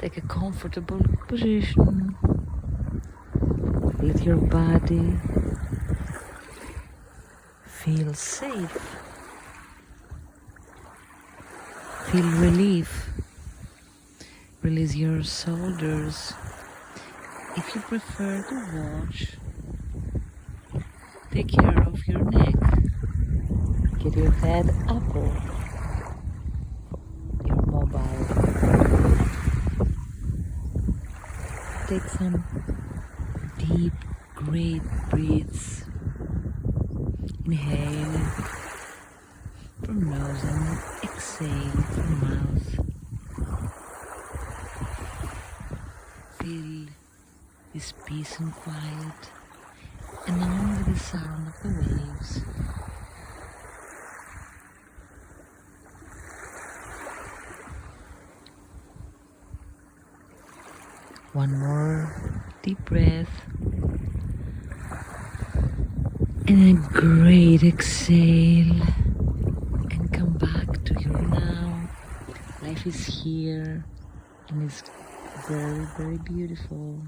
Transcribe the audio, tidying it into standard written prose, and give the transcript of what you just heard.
Take a comfortable position. Let your body feel safe. Feel relief. Release your shoulders. If you prefer to watch, take care of your neck. Get your head upper. Your mobile. Take some deep, great breaths. Inhale from nose and exhale from mouth. Feel this peace and quiet, and only the sound of the waves. One more deep breath. And a great exhale. And come back to your now. Life is here and it's very, very beautiful.